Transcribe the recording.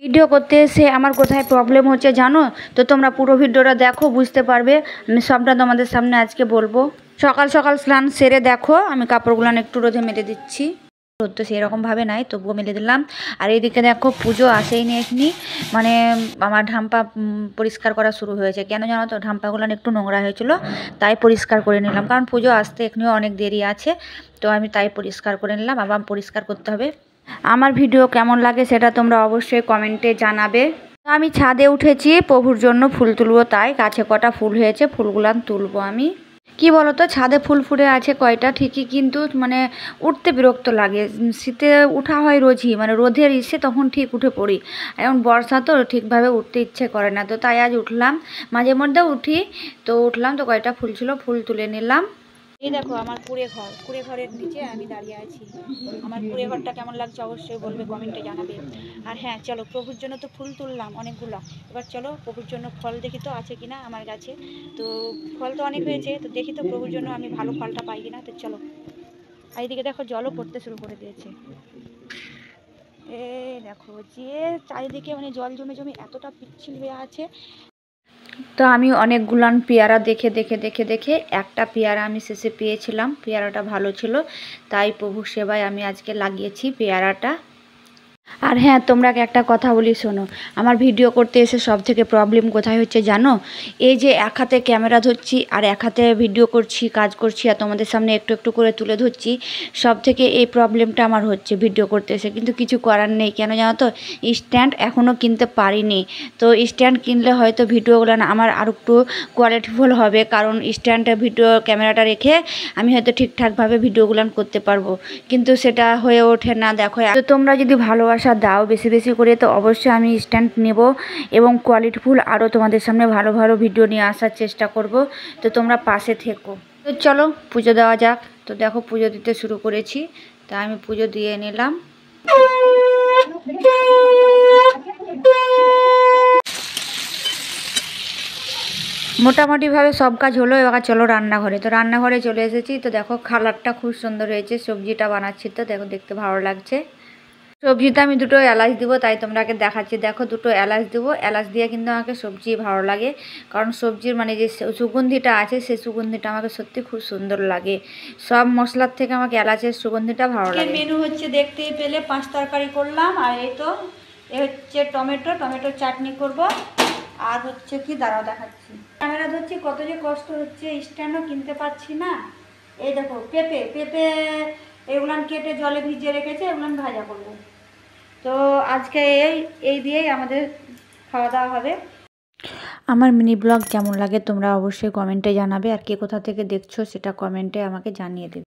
Video করতে এসে আমার কোথায় প্রবলেম হচ্ছে জানো? তো তোমরা পুরো ভিডিওটা দেখো, বুঝতে পারবে। আমি সবটা তোমাদের সামনে আজকে বলবো। সকাল সকাল স্নান সেরে দেখো আমি কাপড়গুলো একটু রোদে মেলে দিচ্ছি। রোদ তো সেরকমভাবে নাই, তবুও মেলে দিলাম। আর এইদিকে দেখো পুজো আসেইনি এখনি, মানে আমার ঢাম্পা পরিষ্কার করা শুরু হয়েছে। কেন জানো তো? ঢাম্পাগুলো একটু নোংরা হয়েছিল, তাই পরিষ্কার করে নিলাম। কারণ পুজো আসতে এখনিও অনেক দেরি আছে, তো আমি তাই পরিষ্কার করে নিলাম। আবার পরিষ্কার করতে হবে। আমার ভিডিও কেমন লাগে সেটা তোমরা অবশ্যই কমেন্টে জানাবে। আমি ছাদে উঠেছি প্রভুর জন্য ফুল তুলবো, তাই গাছে কটা ফুল হয়েছে, ফুলগুলান তুলবো আমি। কি বলতো, ছাদে ফুল ফুটে আছে কয়টা ঠিকই, কিন্তু মানে উঠতে বিরক্ত লাগে। শীতে উঠা হয় রোজই, মানে রোদের ইসে তখন ঠিক উঠে পড়ি। এখন বর্ষা তো ঠিকভাবে উঠতে ইচ্ছে করে না, তো তাই আজ উঠলাম। মাঝে মধ্যে উঠি, তো উঠলাম, তো কয়টা ফুল ছিল ফুল তুলে নিলাম। এই দেখো আমার কুড়ে ঘরের নিচে আমি দাঁড়িয়ে আছি। আমার কুড়ে ঘরটা কেমন লাগছে অবশ্যই বলবে, কমেন্টে জানাবে। আর হ্যাঁ, চলো প্রভুর জন্য তো ফুল তুললাম অনেকগুলো। এবার চলো প্রভুর জন্য ফল দেখি তো আছে কিনা আমার গাছে। তো ফল তো অনেক হয়েছে, তো দেখি তো প্রভুর জন্য আমি ভালো ফলটা পাই কিনা। তো চলো। আর এইদিকে দেখো জলও পড়তে শুরু করে দিয়েছে। এই দেখো যে চারিদিকে মানে জল জমে জমে এতটা পিচ্ছিল হয়ে আছে। তো আমি অনেকগুলান পেয়ারা দেখে দেখে দেখে দেখে একটা পেয়ারা আমি শেষে পেয়েছিলাম। পেয়ারাটা ভালো ছিল, তাই প্রভুর সেবায় আমি আজকে লাগিয়েছি পেয়ারাটা। আর হ্যাঁ, তোমরা একটা কথা বলি শোনো। আমার ভিডিও করতে এসে সব থেকে প্রবলেম কোথায় হচ্ছে জানো? এই যে এক হাতে ক্যামেরা ধরছি আর এক হাতে ভিডিও করছি, কাজ করছি, আর তোমাদের সামনে একটু একটু করে তুলে ধরছি। সব থেকে এই প্রবলেমটা আমার হচ্ছে ভিডিও করতে এসে, কিন্তু কিছু করার নেই। কেন জানো তো? স্ট্যান্ড এখনও কিনতে পারিনি। তো স্ট্যান্ড কিনলে হয়তো ভিডিওগুলো না আমার আর একটু কোয়ালিটিফুল হবে, কারণ স্ট্যান্ডে ভিডিও ক্যামেরাটা রেখে আমি হয়তো ঠিকঠাকভাবে ভিডিওগুলো করতে পারবো, কিন্তু সেটা হয়ে ওঠে না। দেখো, তো তোমরা যদি ভালোবাসা দাও বেশি বেশি করে, তো অবশ্যই আমি স্ট্যান্ড নেব এবং কোয়ালিটিফুল আরও তোমাদের সামনে ভালো ভালো ভিডিও নিয়ে আসার চেষ্টা করব। তো তোমরা পাশে থেকো। তো চলো পুজো দেওয়া যাক। তো দেখো পুজো দিতে শুরু করেছি, তা আমি পুজো দিয়ে নিলাম। মোটামুটিভাবে সব কাজ হলো। এবার চলো রান্নাঘরে। তো রান্নাঘরে চলে এসেছি। তো দেখো কালারটা খুব সুন্দর হয়েছে, সবজিটা বানাচ্ছি। তো দেখো দেখতে ভালো লাগছে। সবজিতে আমি দুটো এলাচ দিব, তাই তোমরাকে দেখাচ্ছি। দেখো দুটো এলাচ দেবো। এলাচ দিয়ে কিন্তু আমাকে সবজি ভালো লাগে, কারণ সবজির মানে যে সুগন্ধিটা আছে সেই সুগন্ধিটা আমাকে সত্যি খুব সুন্দর লাগে। সব মশলার থেকে আমাকে এলাচের সুগন্ধিটা ভালো লাগে। মেনু হচ্ছে দেখতেই পেলে 5 তরকারি করলাম। আর এই তো এ হচ্ছে টমেটো চাটনি করব। আর হচ্ছে কি, দাঁড়াও দেখাচ্ছি। ক্যামেরা ধরছি, কত যে কষ্ট হচ্ছে, স্ট্যান্ডও কিনতে পারছি না। এই দেখো পেঁপে এগুলান কেটে জলে ভিজিয়ে রেখেছে, এগুলান ভাজা করব। তো আজকে এই দিয়েই আমাদের খাওয়া দাওয়া হবে। আমার মিনি ব্লগ কেমন লাগে তোমরা অবশ্যই কমেন্টে জানাবে, আর কে কোথা থেকে দেখছো সেটা কমেন্টে আমাকে জানিয়ে দেবে।